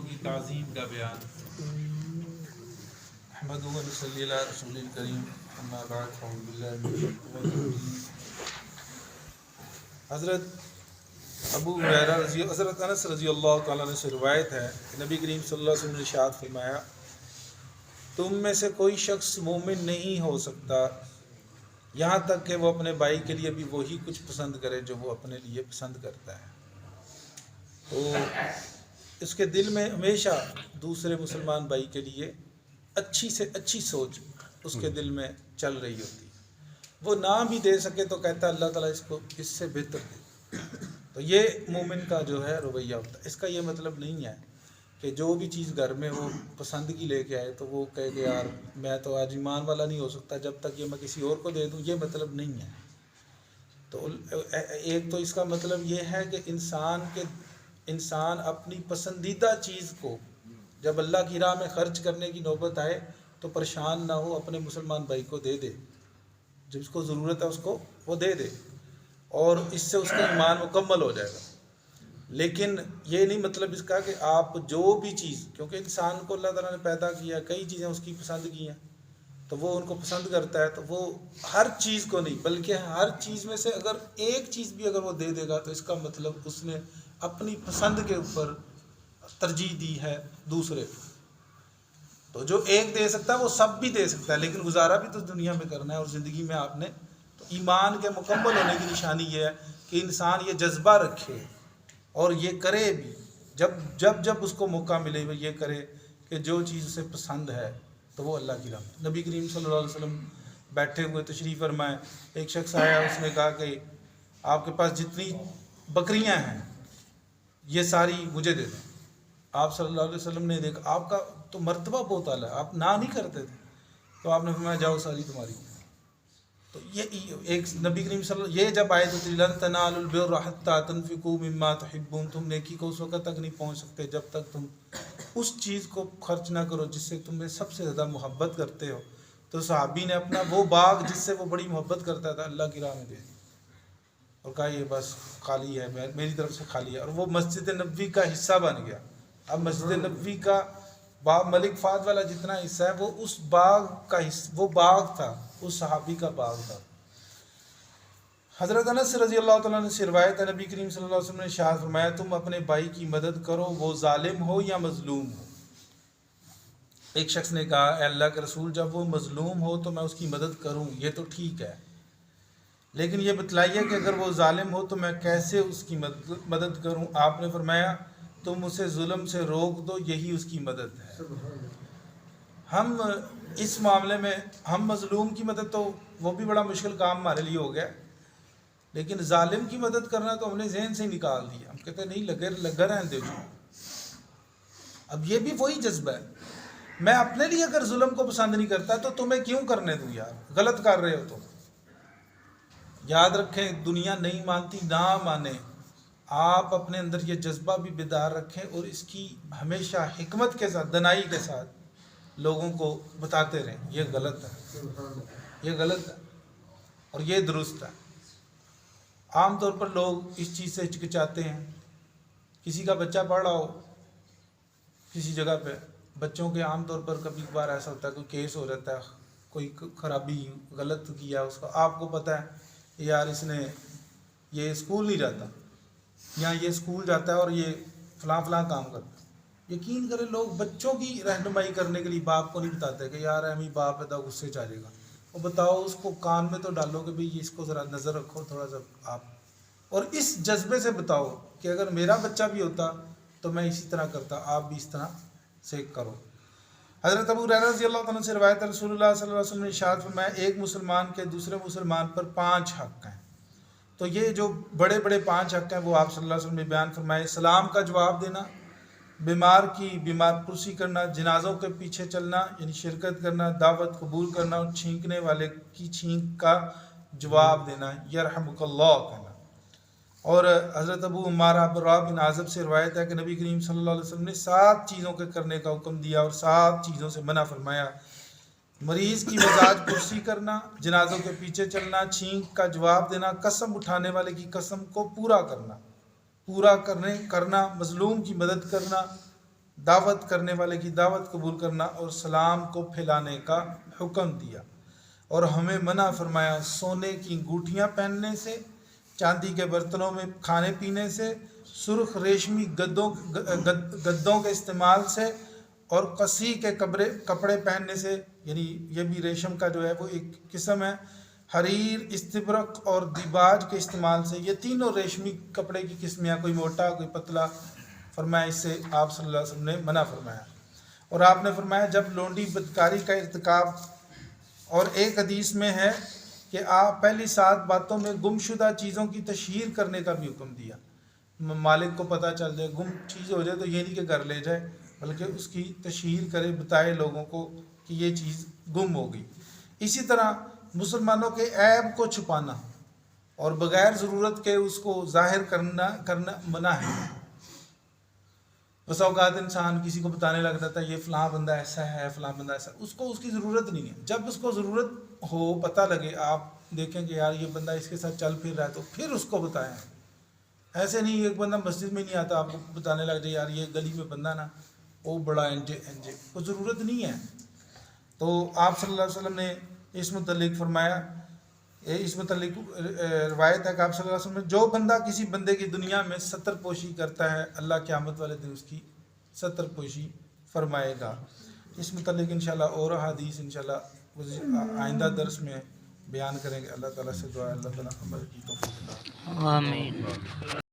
کی تعظیم کا بیان۔ احمدہ و صلی علی رسول الکریم، اما بعد فاعوذ باللہ من الشیطان الرجیم۔ حضرت انس رضی اللہ تعالیٰ عنہ سے روایت ہے کہ نبی کریم صلی اللہ علیہ وسلم نے ارشاد فرمایا، تم میں سے کوئی شخص مومن نہیں ہو سکتا یہاں تک کہ وہ اپنے بھائی کے لیے بھی وہی کچھ پسند کرے جو وہ اپنے لیے پسند کرتا ہے۔ تو اس کے دل میں ہمیشہ دوسرے مسلمان بھائی کے لیے اچھی سے اچھی سوچ اس کے دل میں چل رہی ہوتی ہے۔ وہ نہ بھی دے سکے تو کہتا ہے اللہ تعالیٰ اس کو اس سے بہتر دے۔ تو یہ مومن کا جو ہے رویہ ہوتا ہے۔ اس کا یہ مطلب نہیں ہے کہ جو بھی چیز گھر میں وہ پسند کی لے کے آئے تو وہ کہے کہ یار میں تو آج ایمان والا نہیں ہو سکتا جب تک یہ میں کسی اور کو دے دوں، یہ مطلب نہیں ہے۔ تو ایک تو اس کا مطلب یہ ہے کہ انسان اپنی پسندیدہ چیز کو جب اللہ کی راہ میں خرچ کرنے کی نوبت آئے تو پریشان نہ ہو، اپنے مسلمان بھائی کو دے دے، جب اس کو ضرورت ہے اس کو وہ دے دے، اور اس سے اس کا ایمان مکمل ہو جائے گا۔ لیکن یہ نہیں مطلب اس کا کہ آپ جو بھی چیز، کیونکہ انسان کو اللہ تعالیٰ نے پیدا کیا، کئی چیزیں اس کی پسند کی ہیں تو وہ ان کو پسند کرتا ہے، تو وہ ہر چیز کو نہیں بلکہ ہر چیز میں سے اگر ایک چیز بھی اگر وہ دے دے گا تو اس کا مطلب اس نے اپنی پسند کے اوپر ترجیح دی ہے دوسرے کو۔ تو جو ایک دے سکتا ہے وہ سب بھی دے سکتا ہے، لیکن گزارا بھی تو دنیا میں کرنا ہے اور زندگی میں آپ نے۔ تو ایمان کے مکمل ہونے کی نشانی یہ ہے کہ انسان یہ جذبہ رکھے اور یہ کرے بھی، جب اس کو موقع ملے وہ یہ کرے کہ جو چیز اسے پسند ہے تو وہ اللہ کی رحمت۔ نبی کریم صلی اللہ علیہ وسلم بیٹھے ہوئے تشریف فرمائے، ایک شخص آیا، اس نے کہا کہ آپ کے پاس جتنی بکریاں ہیں یہ ساری مجھے دے دیں۔ آپ صلی اللہ علیہ وسلم نے دیکھا آپ کا تو مرتبہ بہت اعلیٰ ہے، آپ نہ نہیں کرتے تھے، تو آپ نے فرمایا جاؤ ساری تمہاری۔ تو یہ ایک نبی کریم صلی اللہ، یہ جب آئے تو لن تنالوا البر حتى تنفقوا مما تحبون، تم نیکی کو اس وقت تک نہیں پہنچ سکتے جب تک تم اس چیز کو خرچ نہ کرو جس سے تمہیں سب سے زیادہ محبت کرتے ہو۔ تو صحابی نے اپنا وہ باغ جس سے وہ بڑی محبت کرتا تھا اللہ کی راہ میں دے دیا اور کہا یہ بس خالی ہے، میری طرف سے خالی ہے، اور وہ مسجد نبوی کا حصہ بن گیا۔ اب مسجد نبوی کا باب ملک فہد والا جتنا حصہ ہے وہ اس باغ کا حصہ، وہ باغ تھا، اس صحابی کا باغ تھا۔ حضرت انس رضی اللہ تعالیٰ عنہ سے روایت ہے، نبی کریم صلی اللہ علیہ وسلم نے ارشاد فرمایا، تم اپنے بھائی کی مدد کرو وہ ظالم ہو یا مظلوم ہو۔ ایک شخص نے کہا اے اللہ کے رسول جب وہ مظلوم ہو تو میں اس کی مدد کروں، یہ تو ٹھیک ہے، لیکن یہ بتلائیے کہ اگر وہ ظالم ہو تو میں کیسے اس کی مدد کروں؟ آپ نے فرمایا تم اسے ظلم سے روک دو، یہی اس کی مدد ہے۔ ہم اس معاملے میں ہم مظلوم کی مدد تو وہ بھی بڑا مشکل کام ہمارے لیے ہو گیا، لیکن ظالم کی مدد کرنا تو ہم نے ذہن سے ہی نکال دیا۔ ہم کہتے ہیں نہیں لگا رہنے دو۔ اب یہ بھی وہی جذبہ ہے، میں اپنے لیے اگر ظلم کو پسند نہیں کرتا تو تمہیں کیوں کرنے دوں یار، غلط کر رہے ہو تو۔ یاد رکھیں دنیا نہیں مانتی، نہ مانے، آپ اپنے اندر یہ جذبہ بھی بیدار رکھیں اور اس کی ہمیشہ حکمت کے ساتھ، دنائی کے ساتھ لوگوں کو بتاتے رہیں یہ غلط ہے، یہ غلط ہے اور یہ درست ہے۔ عام طور پر لوگ اس چیز سے ہچکچاتے ہیں، کسی کا بچہ پڑھ رہا ہو کسی جگہ پہ، بچوں کے عام طور پر کبھی کبھار ایسا ہوتا ہے کوئی کیس ہو جاتا ہے، کوئی خرابی غلط کیا اس کا، آپ کو پتہ ہے یار اس نے یہ اسکول نہیں جاتا یا یہ اسکول جاتا ہے اور یہ فلاں فلاں کام کرتا ہے۔ یقین کریں لوگ بچوں کی رہنمائی کرنے کے لیے باپ کو نہیں بتاتے کہ یار امی باپ ہے غصے چاہ جائے گا، اور بتاؤ اس کو کان میں تو ڈالو کہ بھئی اس کو ذرا نظر رکھو تھوڑا سا آپ، اور اس جذبے سے بتاؤ کہ اگر میرا بچہ بھی ہوتا تو میں اسی طرح کرتا، آپ بھی اس طرح سے کرو۔ حضرت ابو ہریرہ رضی اللہ عنہ سے روایت ہے، رسول اللہ صلی اللہ علیہ وسلم نے ارشاد فرمایا ایک مسلمان کے دوسرے مسلمان پر 5 حق ہیں۔ تو یہ جو بڑے بڑے 5 حق ہیں وہ آپ صلی اللہ علیہ وسلم نے بیان فرمائے، سلام کا جواب دینا، بیمار کی بیمار پرسی کرنا، جنازوں کے پیچھے چلنا یعنی شرکت کرنا، دعوت قبول کرنا، اور چھینکنے والے کی چھینک کا جواب دینا، یرحمک اللہ کہنا۔ اور حضرت ابو عمارہ براء بن عازب سے روایت ہے کہ نبی کریم صلی اللہ علیہ وسلم نے 7 چیزوں کے کرنے کا حکم دیا اور 7 چیزوں سے منع فرمایا، مریض کی مزاج پرسی کرنا، جنازوں کے پیچھے چلنا، چھینک کا جواب دینا، قسم اٹھانے والے کی قسم کو پورا کرنا، مظلوم کی مدد کرنا، دعوت کرنے والے کی دعوت قبول کرنا اور سلام کو پھیلانے کا حکم دیا، اور ہمیں منع فرمایا سونے کی انگوٹھیاں پہننے سے، چاندی کے برتنوں میں کھانے پینے سے، سرخ ریشمی گدوں کے استعمال سے، اور قصی کے کپڑے پہننے سے، یعنی یہ بھی ریشم کا جو ہے وہ ایک قسم ہے، حریر، استبرق اور دیباج کے استعمال سے، یہ تینوں ریشمی کپڑے کی قسمیں، کوئی موٹا کوئی پتلا، فرمایا اس سے آپ صلی اللہ علیہ وسلم نے منع فرمایا۔ اور آپ نے فرمایا جب لونڈی بدکاری کا ارتکاب، اور ایک حدیث میں ہے کہ آپ پہلی 7 باتوں میں گمشدہ چیزوں کی تشہیر کرنے کا بھی حکم دیا، مالک کو پتہ چل جائے، گم چیز ہو جائے تو یہ نہیں کہ گھر لے جائے، بلکہ اس کی تشہیر کرے، بتائے لوگوں کو کہ یہ چیز گم ہو گئی۔ اسی طرح مسلمانوں کے عیب کو چھپانا اور بغیر ضرورت کے اس کو ظاہر کرنا منع ہے۔ بس اوقات انسان کسی کو بتانے لگ جاتا ہے یہ فلاں بندہ ایسا ہے، فلاں بندہ ایسا، اس کو اس کی ضرورت نہیں ہے۔ جب اس کو ضرورت ہو، پتہ لگے، آپ دیکھیں کہ یار یہ بندہ اس کے ساتھ چل پھر رہا ہے، تو پھر اس کو بتائیں۔ ایسے نہیں ایک بندہ مسجد میں نہیں آتا آپ کو بتانے لگ جائے یار یہ گلی میں بندہ نا وہ بڑا انجے، وہ ضرورت نہیں ہے۔ تو آپ صلی اللہ علیہ وسلم نے اس متعلق فرمایا، اس متعلق روایت ہے کہ آپ صلی اللہ علیہ وسلم نے جو بندہ کسی بندے کی دنیا میں ستر پوشی کرتا ہے، اللہ قیامت والے دن اس کی ستر پوشی فرمائے گا۔ اس متعلق انشاءاللہ اور حدیث انشاءاللہ آئندہ درس میں بیان کریں گے۔ اللہ تعالیٰ سے دعا ہے اللہ تعالیٰ عمل کی توفیق عطا فرمائے۔ آمین۔